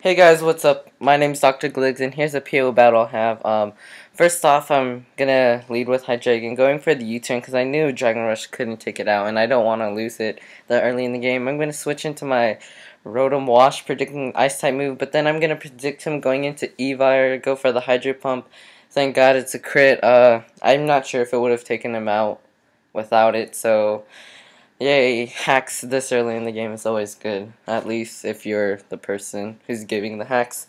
Hey guys, what's up? My name's Dr.Gligs, and here's a PO battle I have. First off, I'm gonna lead with High Dragon, going for the U-turn because I knew Dragon Rush couldn't take it out, and I don't want to lose it that early in the game. I'm gonna switch into my Rotom Wash, predicting Ice type move, but then I'm gonna predict him going into Evire, go for the Hydro Pump. Thank God it's a crit. I'm not sure if it would have taken him out without it, so. Yay, hacks this early in the game is always good, at least if you're the person who's giving the hacks.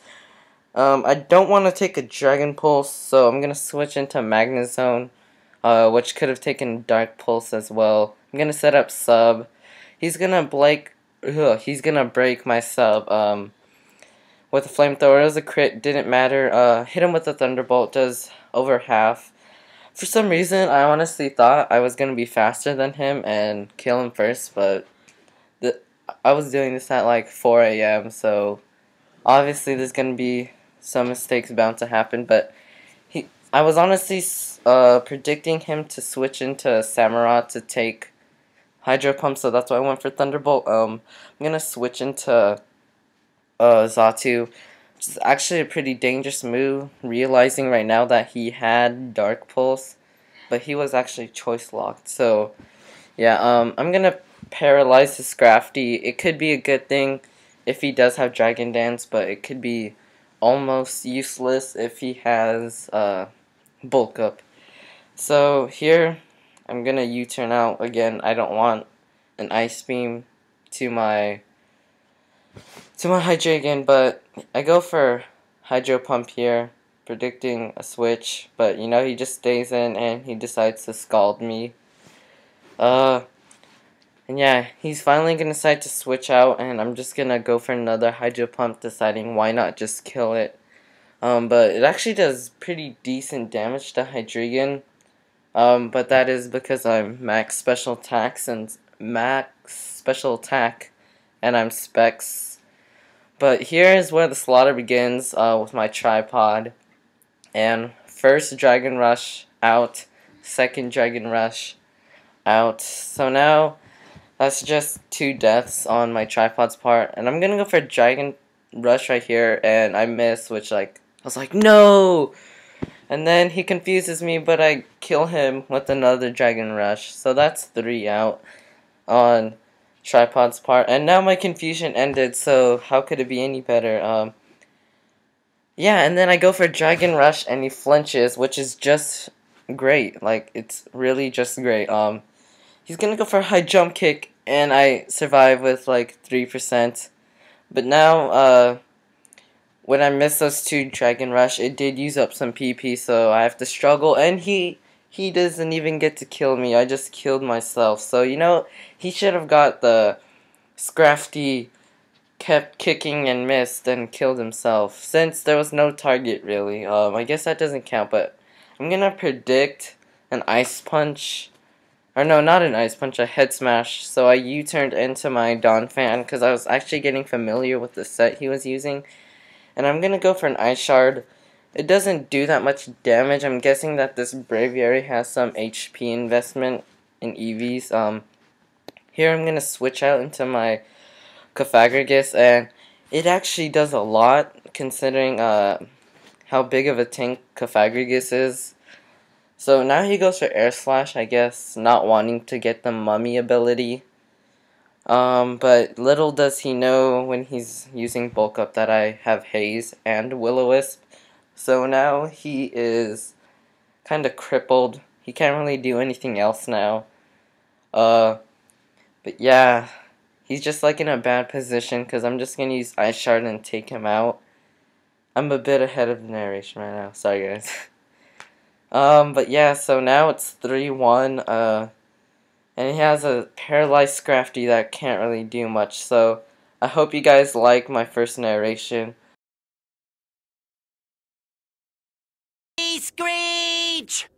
I don't want to take a Dragon Pulse, so I'm going to switch into Magnezone, which could have taken Dark Pulse as well. I'm going to set up Sub. He's going to break my Sub with a Flamethrower. It was a crit, didn't matter. Hit him with a Thunderbolt, does over half. For some reason, I honestly thought I was going to be faster than him and kill him first, but I was doing this at like 4 a.m., so obviously there's going to be some mistakes bound to happen, but I was honestly predicting him to switch into Samurott to take Hydro Pump, so that's why I went for Thunderbolt. I'm going to switch into Xatu, which is actually a pretty dangerous move, realizing right now that he had Dark Pulse, but he was actually choice locked. So yeah, I'm gonna paralyze his Scrafty. It could be a good thing if he does have Dragon Dance, but it could be almost useless if he has Bulk Up. So here, I'm gonna U-turn out again. I don't want an Ice Beam to my Hydreigon, but I go for Hydro Pump here, predicting a switch, but you know, he just stays in and he decides to scald me. And yeah, he's finally gonna decide to switch out, and I'm just gonna go for another Hydro Pump, deciding why not just kill it. But it actually does pretty decent damage to Hydreigon. But that is because I'm max special attack, and I'm Specs. But here is where the slaughter begins with my tripod. And first Dragon Rush out, second Dragon Rush out. So now that's just 2 deaths on my tripod's part. And I'm gonna go for Dragon Rush right here, and I miss, which I was like, no! And then he confuses me, but I kill him with another Dragon Rush. So that's 3 out on Tripod's part, and now my confusion ended, so how could it be any better? Yeah, and then I go for Dragon Rush, and he flinches, which is just great. Like, it's really just great. He's gonna go for a high jump kick, and I survive with, like, 3%. But now, when I missed those 2 Dragon Rush, it did use up some PP, so I have to struggle, and he doesn't even get to kill me. I just killed myself. So, you know, he should have got the Scrafty, kept kicking and missed and killed himself, since there was no target, really. I guess that doesn't count, but I'm gonna predict an Ice Punch. Or no, not an Ice Punch, a Head Smash. So I U-turned into my Donphan, because I was actually getting familiar with the set he was using. And I'm gonna go for an Ice Shard. It doesn't do that much damage. I'm guessing that this Braviary has some HP investment in EVs. Here I'm gonna switch out into my Cofagrigus, and it actually does a lot considering how big of a tank Cofagrigus is. So now he goes for Air Slash, I guess, not wanting to get the Mummy ability. But little does he know when he's using Bulk Up that I have Haze and Will-O-Wisp. So now he is kind of crippled. He can't really do anything else now. But yeah, he's just like in a bad position because I'm just going to use Ice Shard and take him out. I'm a bit ahead of the narration right now. Sorry, guys. But yeah, so now it's 3-1. And he has a paralyzed Scrafty that can't really do much. So I hope you guys like my first narration. Screech!